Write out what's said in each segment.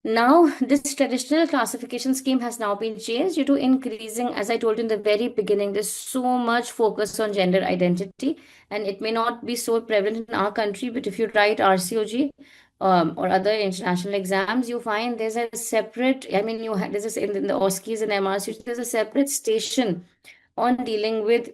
Now, this traditional classification scheme has now been changed due to increasing, as I told you in the very beginning, there's so much focus on gender identity, and it may not be so prevalent in our country, but if you write RCOG or other international exams, you find there's a separate, I mean, there's in the OSCEs and MRCOG, there's a separate station on dealing with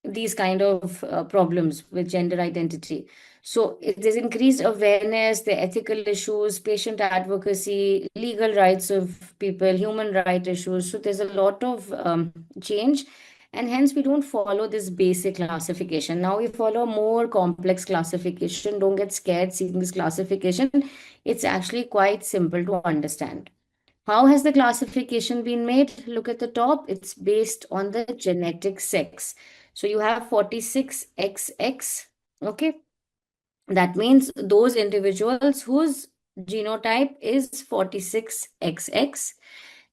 these kind of problems with gender identity. So there's increased awareness, the ethical issues, patient advocacy, legal rights of people, human rights issues. So there's a lot of change, and hence we don't follow this basic classification. Now we follow a more complex classification. Don't get scared seeing this classification. It's actually quite simple to understand. How has the classification been made? Look at the top. It's based on the genetic sex. So you have 46XX. Okay. That means those individuals whose genotype is 46XX.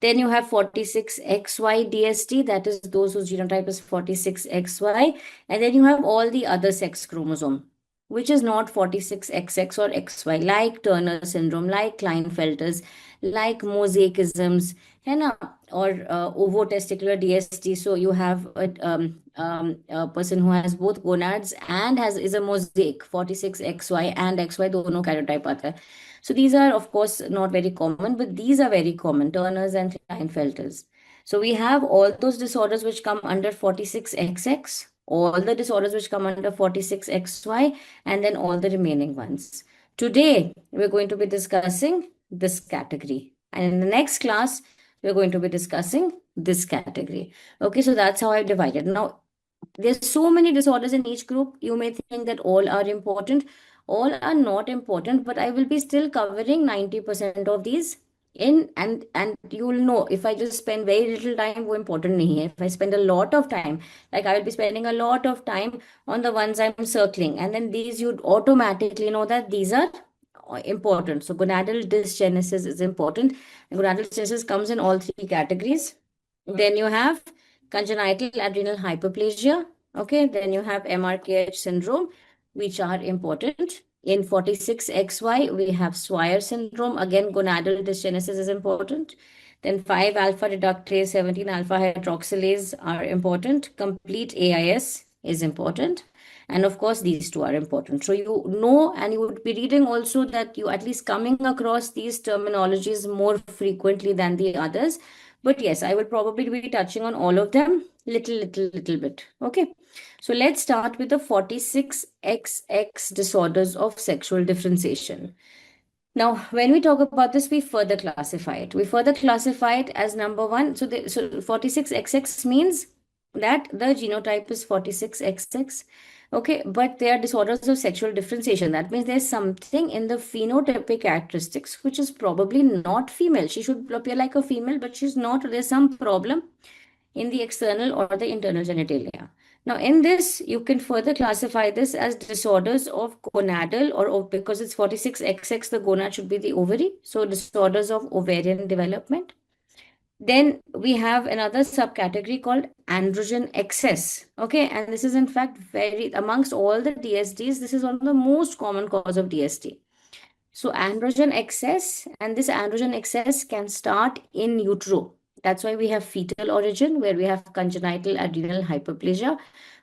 Then you have 46XY DSD, that is those whose genotype is 46XY. And then you have all the other sex chromosome, which is not 46XX or XY, like Turner syndrome, like Klinefelter's, like mosaicisms, है ना? Or ovotesticular DSD. So you have a person who has both gonads and is a mosaic, 46XY and XY, दोनों karyotype आता है. So these are, of course, not very common, but these are very common, Turner's and Klinefelter's. So we have all those disorders which come under 46XX, all the disorders which come under 46XY, and then all the remaining ones. Today, we're going to be discussing this category. And in the next class, we're going to be discussing this category. Okay, so that's how I've divided. Now, there's so many disorders in each group. You may think that all are important. All are not important, but I will be still covering 90% of these and you will know if I just spend very little time, वो important नहीं है. If I spend a lot of time, like I will be spending a lot of time on the ones I'm circling, and then these you'd automatically know that these are important. So gonadal dysgenesis is important. And gonadal dysgenesis comes in all three categories. Then you have congenital adrenal hyperplasia. Okay, then you have MRKH syndrome, which are important. In 46XY, we have Swyer syndrome. Again, gonadal dysgenesis is important. Then 5 alpha reductase, 17 alpha hydroxylase are important. Complete AIS is important. And of course, these two are important. So you know, and you would be reading also that you at least coming across these terminologies more frequently than the others. But yes, I will probably be touching on all of them little bit. Okay. So let's start with the 46XX disorders of sexual differentiation. Now, when we talk about this, we further classify it. We further classify it as number one. So 46XX means that the genotype is 46XX. Okay, but they are disorders of sexual differentiation. That means there's something in the phenotypic characteristics which is probably not female. She should appear like a female, but she's not. There's some problem in the external or the internal genitalia. Now, in this, you can further classify this as disorders of gonadal, or because it's 46XX, the gonad should be the ovary. So disorders of ovarian development. Then we have another subcategory called androgen excess. Okay, and this is in fact amongst all the DSDs, this is one of the most common cause of DSD. So androgen excess, and this androgen excess can start in utero. That's why we have fetal origin, where we have congenital adrenal hyperplasia.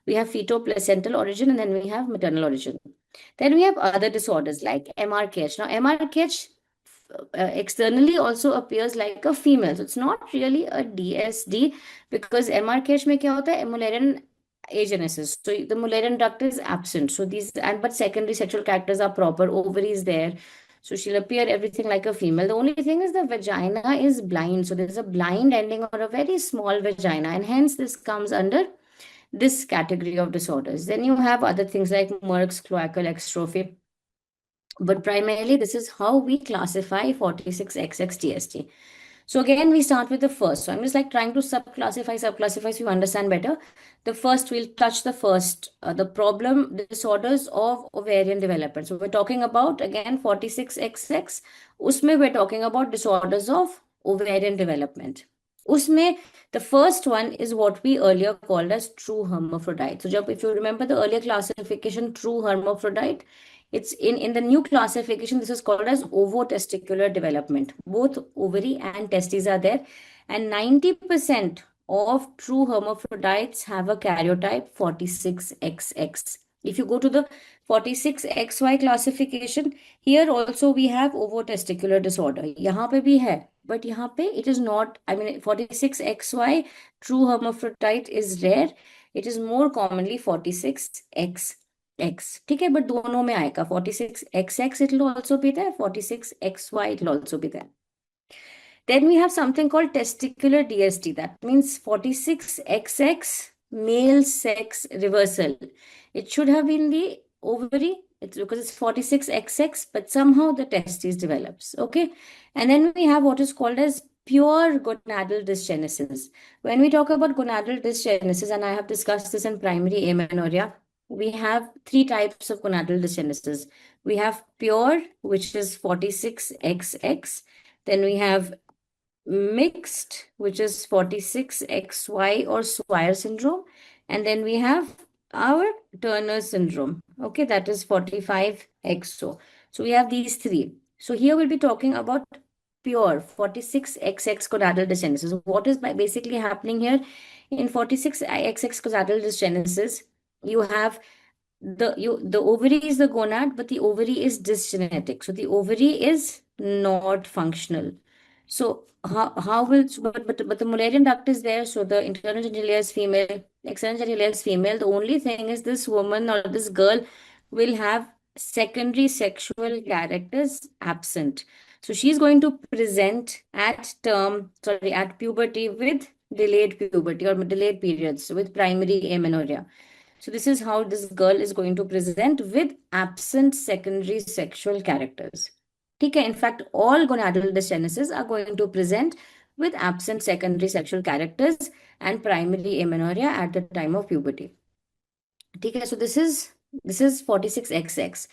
We have fetal-placental origin, and then we have maternal origin. Then we have other disorders like MRKH. Now, MRKH externally also appears like a female. So it's not really a DSD, because MRKH में क्या होता है? Mullerian agenesis. So the Mullerian duct is absent. So but secondary sexual characters are proper. Ovary is there. So she'll appear everything like a female. The only thing is the vagina is blind. So there's a blind ending or a very small vagina. And hence this comes under this category of disorders. Then you have other things like Merck's cloacal extrophy. But primarily, this is how we classify 46XX DSD. So again, we start with the first. So I'm just like trying to subclassify so you understand better. The first, we'll touch the first, the problem disorders of ovarian development. So we're talking about, again, 46XX. Usme we're talking about disorders of ovarian development. Usme, the first one is what we earlier called as true hermaphrodite. So if you remember the earlier classification, true hermaphrodite, It's in the new classification, this is called as ovotesticular development. Both ovary and testes are there, and 90% of true hermaphrodites have a karyotype 46XX. If you go to the 46XY classification, here also we have ovotesticular disorder. यहाँ पे भी है, but यहाँ पे it is not, I mean 46XY true hermaphrodite is rare. It is more commonly 46XX. ठीक है, but दोनों में आएगा 46XX it will also be there, 46XY it will also be there. Then we have something called testicular DSD. That means 46XX male sex reversal. It should have been the ovary. It's because it's 46XX, but somehow the testes develops. Okay. And then we have what is called as pure gonadal dysgenesis. When we talk about gonadal dysgenesis, and I have discussed this in primary amenorrhea, we have three types of gonadal dysgenesis. We have pure, which is 46XX. Then we have mixed, which is 46XY or Swire syndrome. And then we have our Turner syndrome. Okay, that is 45XO. So we have these three. So here we'll be talking about pure 46XX gonadal dysgenesis. What is basically happening here? In 46XX gonadal dysgenesis, you have the ovary is the gonad, but the ovary is dysgenetic. So the ovary is not functional. So how will, but the Mullerian duct is there, so the internal genitalia is female, external genitalia is female. The only thing is this woman or this girl will have secondary sexual characters absent. So she's going to present at puberty with delayed puberty or delayed periods with primary amenorrhea. So this is how this girl is going to present with absent secondary sexual characters. Okay, in fact, all gonadal dysgenesis are going to present with absent secondary sexual characters and primary amenorrhea at the time of puberty. Okay, so this is 46XX.